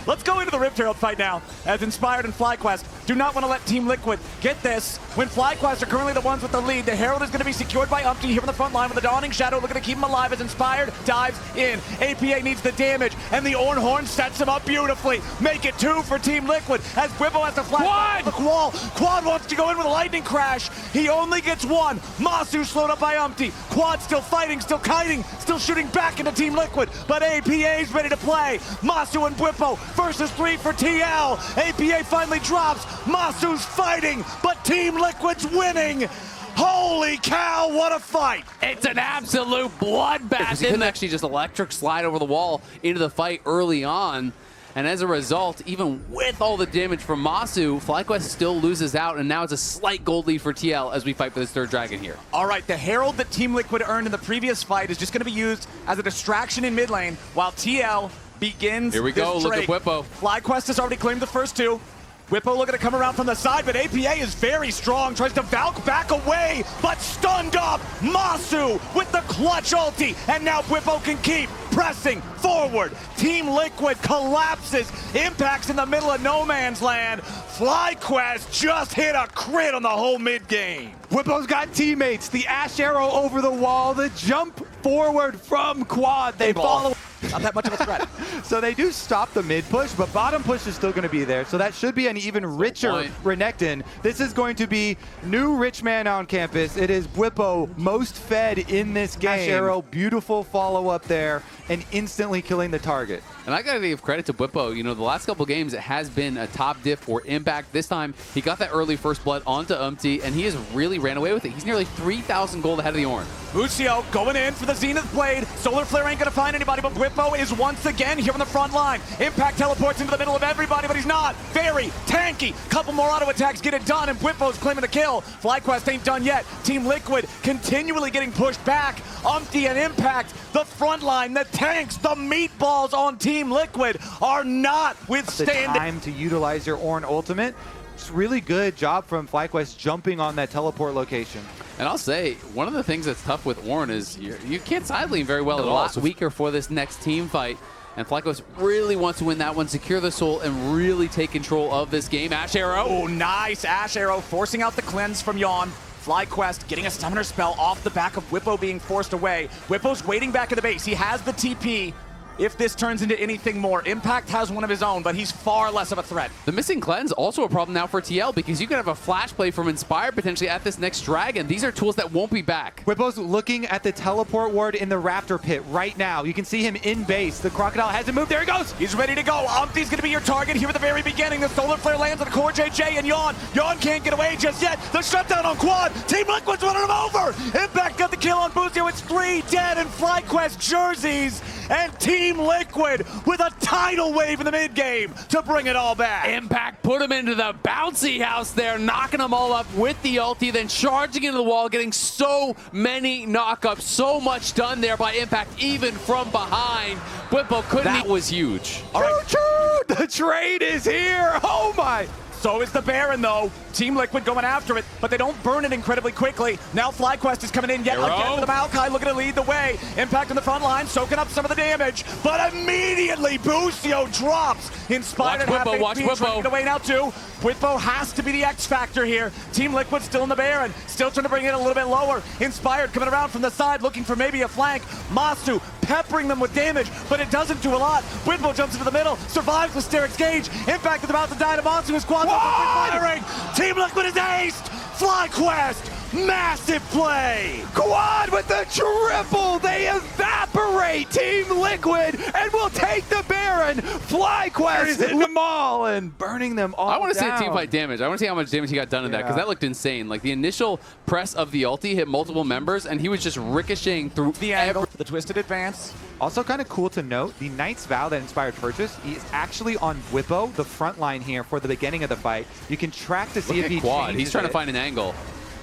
Let's go into the Rift Herald fight now, as Inspired and FlyQuest do not want to let Team Liquid get this. When FlyQuest are currently the ones with the lead, the Herald is going to be secured by Umpty here on the front line with the Dawning Shadow, looking to keep him alive as Inspired dives in. APA needs the damage, and the Ornhorn sets him up beautifully. Make it 2 for Team Liquid, as Bwipo has to flash the wall. Quad wants to go in with a lightning crash. He only gets 1. Masu slowed up by Umpty. Quad still fighting, still kiting, still shooting back into Team Liquid, but APA's ready to play. Masu and Bwipo versus 3 for TL. APA finally drops. Masu's fighting, but Team Liquid's winning. Holy cow, what a fight! It's an absolute bloodbath. He couldn't actually just electric slide over the wall into the fight early on. And as a result, even with all the damage from Masu, FlyQuest still loses out, and now it's a slight gold lead for TL as we fight for this third dragon here. All right, the Herald that Team Liquid earned in the previous fight is just going to be used as a distraction in mid lane while TL begins. Here we go, look at Bwipo. FlyQuest has already claimed the first 2. Bwipo looking to come around from the side, but APA is very strong, tries to Valk back away, but stunned up. Masu with the clutch ulti, and now Bwipo can keep pressing forward. Team Liquid collapses, impacts in the middle of no man's land. FlyQuest just hit a crit on the whole mid game. Bwipo's got teammates. The Ash Arrow over the wall, the jump forward from Quad. They follow. Not that much of a threat. So they do stop the mid push, but bottom push is still going to be there. So that should be an even richer Renekton. This is going to be new rich man on campus. It is Bwipo most fed in this game. Ash Arrow, beautiful follow up there. and instantly killing the target. And I gotta give credit to Bwipo. You know, the last couple games, it has been a top diff for Impact. This time, he got that early first blood onto Umti, and he has really ran away with it. He's nearly 3,000 gold ahead of the Ornn. Lucio going in for the Zenith Blade. Solar Flare ain't gonna find anybody, but Bwipo is once again here on the front line. Impact teleports into the middle of everybody, but he's not. Very tanky. Couple more auto attacks get it done, and Bwipo's claiming the kill. FlyQuest ain't done yet. Team Liquid continually getting pushed back. Umti and Impact, the front line, the tanks, the meatballs on Team Liquid are not withstanding. The time to utilize your Ornn ultimate. It's really good job from FlyQuest jumping on that teleport location. And I'll say, one of the things that's tough with Ornn is you can't side lane very well at all. It's weaker for this next team fight. And FlyQuest really wants to win that one, secure the soul, and really take control of this game. Ash Arrow. Oh, nice. Ash Arrow forcing out the cleanse from Yawn. FlyQuest getting a summoner spell off the back of Bwipo being forced away. Bwipo's waiting back at the base. He has the TP. If this turns into anything more, Impact has one of his own, but he's far less of a threat. The missing cleanse also a problem now for TL because you could have a flash play from Inspired potentially at this next dragon. These are tools that won't be back. Bwipo's looking at the teleport ward in the Raptor pit right now. You can see him in base. The Crocodile hasn't moved. There he goes. He's ready to go. Umti's going to be your target here at the very beginning. The Solar Flare lands on Core JJ and Yawn. Yawn can't get away just yet. The shutdown on Quad. Team Liquid's running him over. Impact got the kill on Buzio. It's 3 dead in FlyQuest jerseys. And Team Liquid with a tidal wave in the mid game to bring it all back. Impact put him into the bouncy house there, knocking them all up with the ulti, then charging into the wall, getting so many knockups, so much done there by Impact, even from behind. Bwipo couldn't. That was huge. All right. Choo-choo! The trade is here. Oh my. So is the Baron, though. Team Liquid going after it, but they don't burn it incredibly quickly. Now FlyQuest is coming in yet again with the Maokai looking to lead the way. Impact on the front line, soaking up some of the damage, but immediately Buzio drops. Inspired watch Bwipo, trying to get away now too. Bwipo has to be the X factor here. Team Liquid still in the Baron, still trying to bring it a little bit lower. Inspired coming around from the side, looking for maybe a flank. Masu peppering them with damage, but it doesn't do a lot. Bwipo jumps into the middle, survives with Steric's Gauge. Impact is about to die to Masu. His quad firing. Team Liquid is aced. FlyQuest, massive play. Quad with the triple. They evaporate Team Liquid and will take the Baron. FlyQuest hitting them all and burning them all. I want to see down. the team fight damage. I want to see how much damage he got done in that because that looked insane. Like the initial press of the ulti hit multiple members and he was just ricocheting through the angle for the twisted advance. Also kind of cool to note, the Knight's Vow that Inspired purchased is actually on Bwipo, the front line here for the beginning of the fight. You can track to see if he Quad. He's trying it. to find an angle.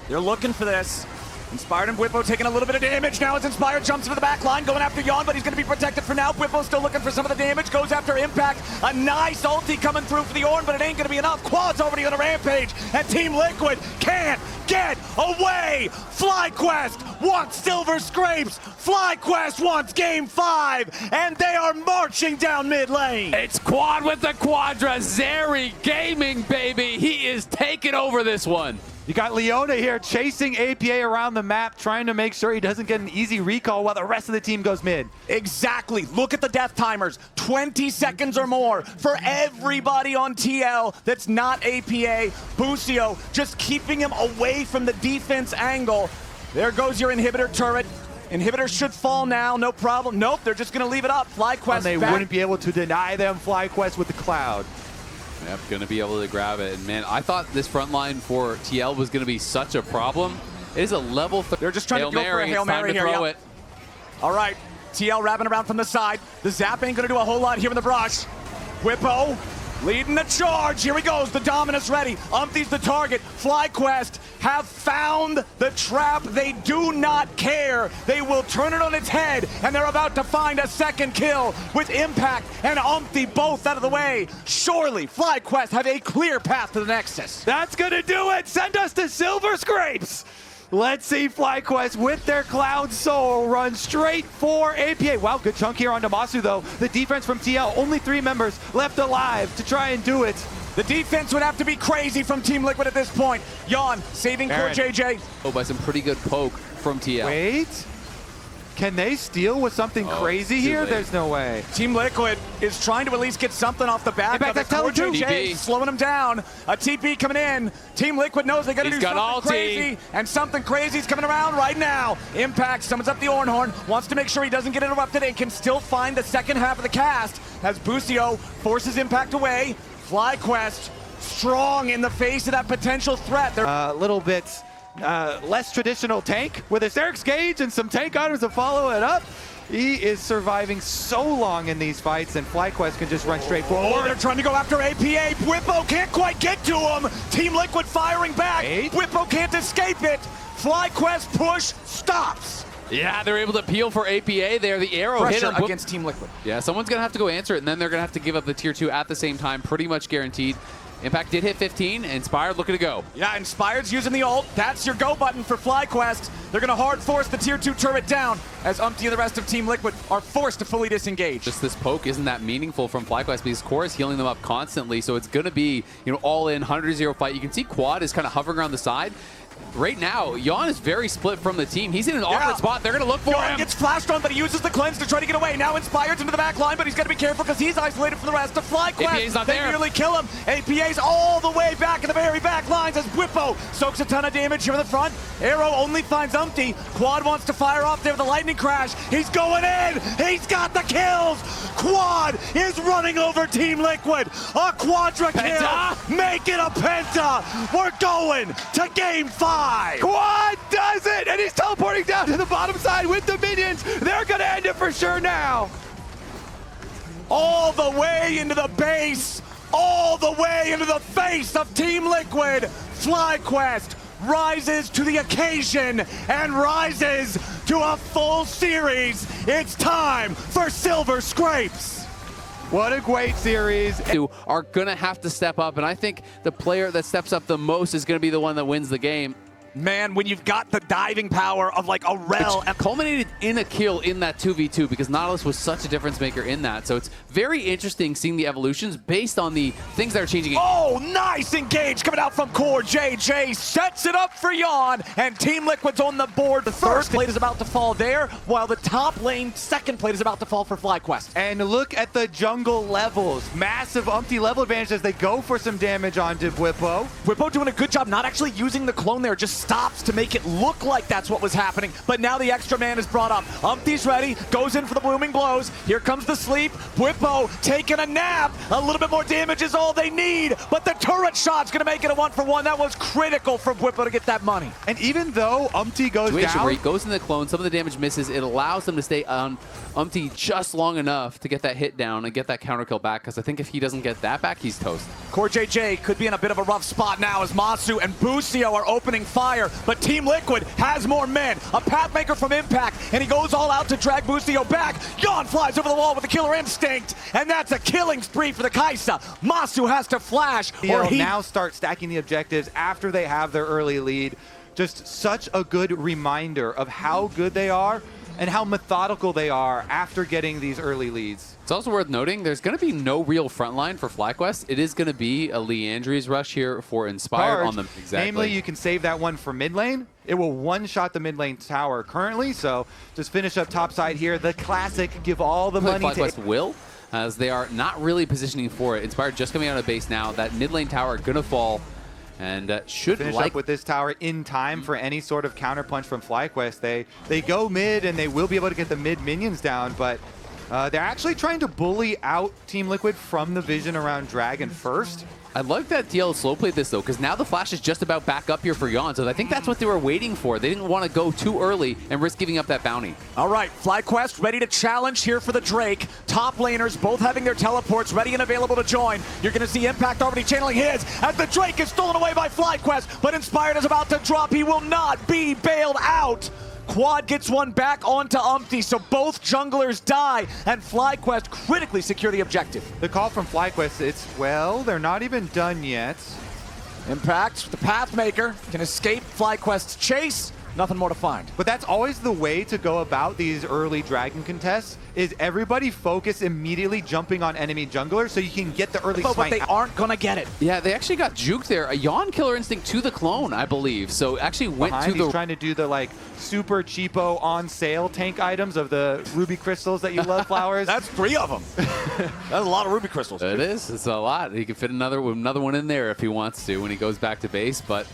They're looking for this. Inspired and Bwipo taking a little bit of damage now as Inspired jumps into the back line, going after Yawn, but he's going to be protected for now. Bwipo still looking for some of the damage, goes after Impact. A nice ulti coming through for the Ornn, but it ain't going to be enough. Quad's already on a rampage, and Team Liquid can't get away. FlyQuest wants Silver Scrapes. FlyQuest wants Game 5, and they are marching down mid lane. It's Quad with the Quadra. Zeri Gaming, baby. He is taking over this one. You got Leona here chasing APA around the map, trying to make sure he doesn't get an easy recall while the rest of the team goes mid. Exactly. Look at the death timers. 20 seconds or more for everybody on TL that's not APA. Buzio just keeping him away from the defense angle. There goes your inhibitor turret. Inhibitor should fall now, no problem. Nope, they're just going to leave it up. FlyQuest and they wouldn't be able to deny them FlyQuest with the Cloud. Yep, going to be able to grab it. And man, I thought this front line for TL was going to be such a problem. It is a level 3. They're just trying to go for a Hail Mary here. Throw it. All right, TL wrapping around from the side. The zap ain't going to do a whole lot here in the brush. Bwipo leading the charge. Here he goes. The Dominus ready. Umti's the target. FlyQuest have found the trap. They do not care. They will turn it on its head, and they're about to find a second kill with Impact and Umti both out of the way. Surely FlyQuest have a clear path to the Nexus. That's going to do it. Send us to Silver Scrapes. Let's see FlyQuest with their Cloud Soul run straight for APA. Wow, good chunk here on Damasu, though. The defense from TL, only 3 members left alive to try and do it. The defense would have to be crazy from Team Liquid at this point. Yawn saving Core JJ. Oh, by some pretty good poke from TL. Wait. Can they steal with something crazy here? late. There's no way. Team Liquid is trying to at least get something off the back of it. TP. Slowing him down. A TP coming in. Team Liquid knows they got to do something crazy, and something crazy is coming around right now. Impact summons up the Ornhorn, wants to make sure he doesn't get interrupted and can still find the second half of the cast as Busio forces Impact away. FlyQuest strong in the face of that potential threat. A little bit less traditional tank with his Eric's Gauge and some tank items to follow it up. He is surviving so long in these fights, and FlyQuest can just run straight forward. They're trying to go after APA. Bwipo can't quite get to him. Team Liquid firing back. Bwipo can't escape it. FlyQuest push stops. Yeah, they're able to peel for APA there. The arrow hit him against Team Liquid. Yeah, someone's going to have to go answer it, and then they're going to have to give up the tier 2 at the same time, pretty much guaranteed. Impact did hit 15, Inspired looking to go. Yeah, Inspired's using the ult. That's your go button for FlyQuest. They're going to hard force the tier 2 turret down as Umpty and the rest of Team Liquid are forced to fully disengage. Just this poke isn't that meaningful from FlyQuest because Core is healing them up constantly, so it's going to be, all in 100-0 fight. You can see Quad is kind of hovering around the side. Right now, Jan is very split from the team. He's in an awkward spot. They're going to look for him. Gets flashed on, but he uses the cleanse to try to get away. Now Inspired's into the back line, but he's got to be careful because he's isolated from the rest of FlyQuest. APA's not there. They nearly kill him. APA's all the way back in the very back lines as Bwipo soaks a ton of damage here in the front. Arrow only finds Umpty. Quad wants to fire off there with a lightning crash. He's going in. He's got the kills. Quad is running over Team Liquid. A quadra kill. Make it a penta. We're going to game 5. Quad does it, and he's teleporting down to the bottom side with the minions. They're going to end it for sure now. All the way into the base, all the way into the face of Team Liquid. FlyQuest rises to the occasion and rises to a full series. It's time for Silver Scrapes. What a great series. Are going to have to step up, and I think the player that steps up the most is going to be the one that wins the game. Man, when you've got the diving power of like a Rel. It culminated in a kill in that 2v2 because Nautilus was such a difference maker in that. So it's very interesting seeing the evolutions based on the things that are changing. Oh, nice engage coming out from Core. JJ sets it up for Jan, and Team Liquid's on the board. The first plate is about to fall there, while the top lane second plate is about to fall for FlyQuest. And look at the jungle levels. Massive Umpty level advantage as they go for some damage onto Bwipo. Bwipo doing a good job not actually using the clone there, just stops to make it look like that's what was happening. But now the extra man is brought up. Umpty's ready, goes in for the blooming blows. Here comes the sleep. Bwipo taking a nap. A little bit more damage is all they need, but the turret shot's gonna make it a 1-for-1. That was critical for Bwipo to get that money. And even though Umpty goes down, where he goes in the clone, some of the damage misses. It allows them to stay on Umpty just long enough to get that hit down and get that counter kill back, because I think if he doesn't get that back, he's toast. Core JJ could be in a bit of a rough spot now as Masu and Busio are opening fire, but Team Liquid has more men. A Pathmaker from Impact, and he goes all out to drag Busio back. Jan flies over the wall with a killer instinct, and that's a killing spree for the Kaisa. Masu has to flash, or he now start stacking the objectives after they have their early lead. Just such a good reminder of how good they are and how methodical they are after getting these early leads. It's also worth noting there's going to be no real front line for FlyQuest. It is going to be a Leandry's rush here for Inspired on them. Exactly. Namely, you can save that one for mid lane. It will one-shot the mid lane tower currently, so just finish up top side here. The classic, give all the money to... FlyQuest will, as they are not really positioning for it. Inspired just coming out of base now. That mid lane tower going to fall. And should finish up with this tower in time for any sort of counterpunch from FlyQuest. They go mid and they will be able to get the mid minions down, but they're actually trying to bully out Team Liquid from the vision around Dragon first. I like that DL slow played this though, because now the flash is just about back up here for Jan, so I think that's what they were waiting for. They didn't want to go too early and risk giving up that bounty. All right, FlyQuest ready to challenge here for the Drake. Top laners both having their teleports ready and available to join. You're going to see Impact already channeling his as the Drake is stolen away by FlyQuest, but Inspired is about to drop. He will not be bailed out. Quad gets one back onto Umpty, so both junglers die, and FlyQuest critically secure the objective. The call from FlyQuest, it's, well, they're not even done yet. Impact, the Pathmaker, can escape FlyQuest's chase, Nothing more to find. But that's always the way to go about these early dragon contests, is everybody focus immediately jumping on enemy jungler so you can get the early smite. But they aren't going to get it. Yeah, they actually got juked there. A Yawn Killer Instinct to the clone, I believe. So actually went Behind, to the... He's trying to do the like super cheapo on sale tank items of the ruby crystals that you love, Flowers. That's 3 of them. That's a lot of ruby crystals. It is. It's a lot. He can fit another one in there if he wants to when he goes back to base. But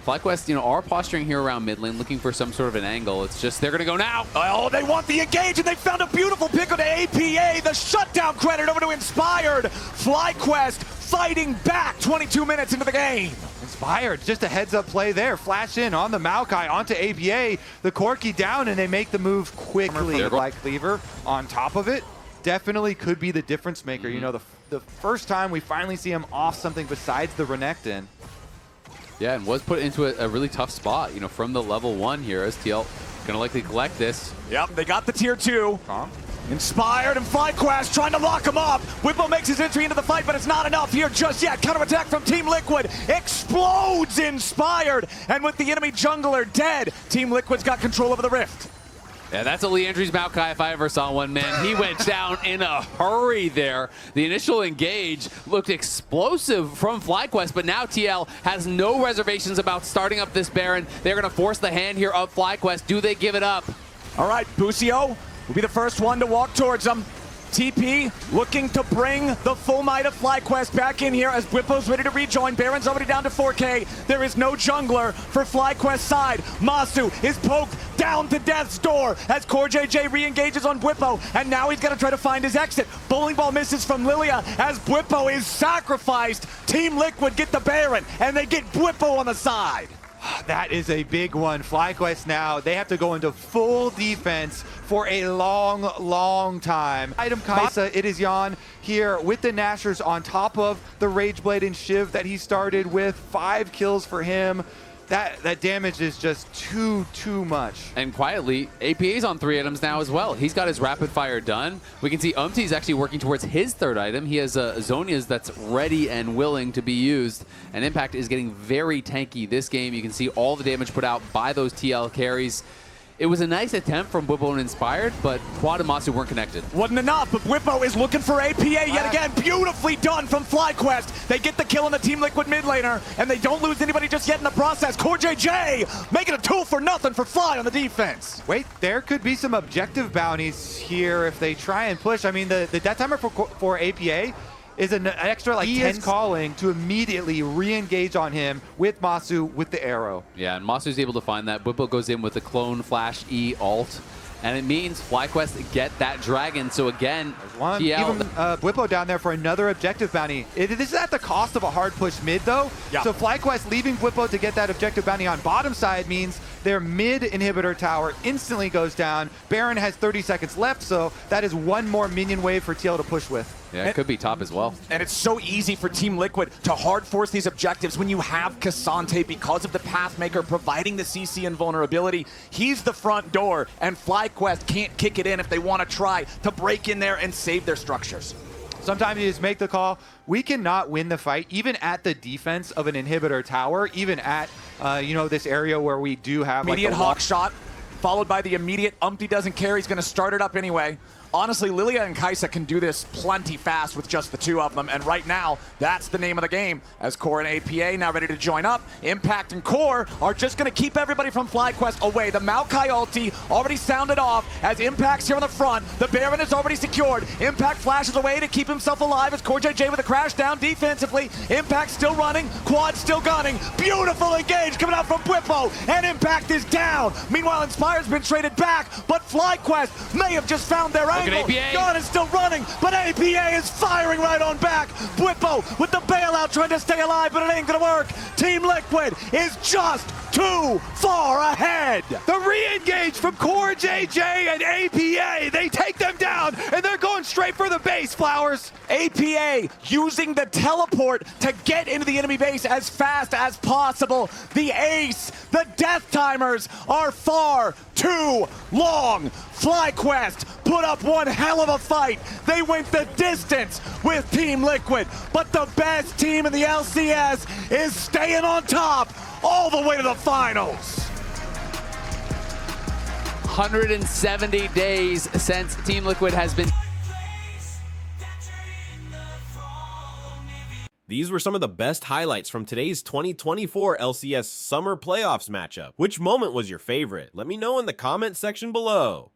FlyQuest, are posturing here around mid lane, looking for some sort of an angle. It's just they're going to go now. Oh, they want the engage, and they found a beautiful pick on the APA. The shutdown credit over to Inspired. FlyQuest fighting back 22 minutes into the game. Inspired, just a heads-up play there. Flash in on the Maokai onto APA. The Corki down, and they make the move quickly. Like Cleaver on top of it. Definitely could be the difference maker. The first time we finally see him off something besides the Renekton. Yeah, and was put into a really tough spot, from the level 1 here as TL gonna likely collect this. Yep, they got the tier 2. Inspired and FlyQuest trying to lock him up. Whippo makes his entry into the fight, but it's not enough here just yet. Counterattack from Team Liquid. Explodes Inspired. And with the enemy jungler dead, Team Liquid's got control over the rift. Yeah, that's a Leandry's Maokai if I ever saw one, man. He went down in a hurry there. The initial engage looked explosive from FlyQuest, but now TL has no reservations about starting up this Baron. They're going to force the hand here of FlyQuest. Do they give it up? All right, Busio will be the first one to walk towards them. TP looking to bring the full might of FlyQuest back in here as Whippo's ready to rejoin. Baron's already down to 4K. There is no jungler for FlyQuest's side. Masu is poked down to death's door as CoreJJ re-engages on Whippo, and now he's going to try to find his exit. Bowling ball misses from Lilia as Whippo is sacrificed. Team Liquid get the Baron, and they get Whippo on the side. That is a big one. FlyQuest now, they have to go into full defense for a long, long time. Item Kaisa, it is Yawn here with the Nashers on top of the Rageblade and Shiv that he started with. 5 kills for him. That damage is just too much. And quietly, APA's on 3 items now as well. He's got his rapid fire done. We can see Umti's actually working towards his 3rd item. He has Zonia's that's ready and willing to be used. And Impact is getting very tanky this game. You can see all the damage put out by those TL carries. It was a nice attempt from Whippo and Inspired, but Quad and Masu weren't connected. Wasn't enough, but Whippo is looking for APA yet again. Beautifully done from FlyQuest. They get the kill on the Team Liquid mid laner, and they don't lose anybody just yet in the process. CoreJJ making a 2 for nothing for Fly on the defense. Wait, there could be some objective bounties here if they try and push. I mean, the death timer for APA is an extra like 10 calling to immediately re-engage on him with Masu with the arrow. Yeah, and Masu's able to find that. Whippo goes in with the clone flash E alt. And it means FlyQuest get that dragon. So again, one. Even Whippo down there for another objective bounty. This is at the cost of a hard push mid though. Yeah. So FlyQuest leaving Whippo to get that objective bounty on bottom side means their mid inhibitor tower instantly goes down. Baron has 30 seconds left, so that is one more minion wave for TL to push with. Yeah, it could be top as well. And it's so easy for Team Liquid to hard force these objectives when you have Cassante because of the Pathmaker providing the CC and vulnerability. He's the front door, and FlyQuest can't kick it in if they want to try to break in there and save their structures. Sometimes you just make the call. We cannot win the fight, even at the defense of an inhibitor tower, even at this area where we do have immediate hawk shot, followed by the immediate Umpty doesn't care. He's going to start it up anyway. Honestly, Lilia and Kaisa can do this plenty fast with just the 2 of them, and right now, that's the name of the game, as Core and APA now ready to join up. Impact and Core are just going to keep everybody from FlyQuest away. The Maokai ulti already sounded off as Impact's here on the front. The Baron is already secured. Impact flashes away to keep himself alive as CoreJJ with a crash down defensively. Impact still running, Quad still gunning. Beautiful engage coming out from Whippo, and Impact is down. Meanwhile, Inspired's been traded back, but FlyQuest may have just found their angle. Gun is still running, but APA is firing right on back. Whippo with the bailout trying to stay alive, but it ain't gonna work. Team Liquid is just too far ahead. The re-engage from CoreJJ and APA. They take them down, and they're going straight for the base, Flowers. APA using the teleport to get into the enemy base as fast as possible. The ace, the death timers are far too long. FlyQuest put up one hell of a fight. They went the distance with Team Liquid, but the best team in the LCS is staying on top all the way to the finals. 170 days since Team Liquid has been... These were some of the best highlights from today's 2024 LCS Summer Playoffs matchup. Which moment was your favorite? Let me know in the comment section below.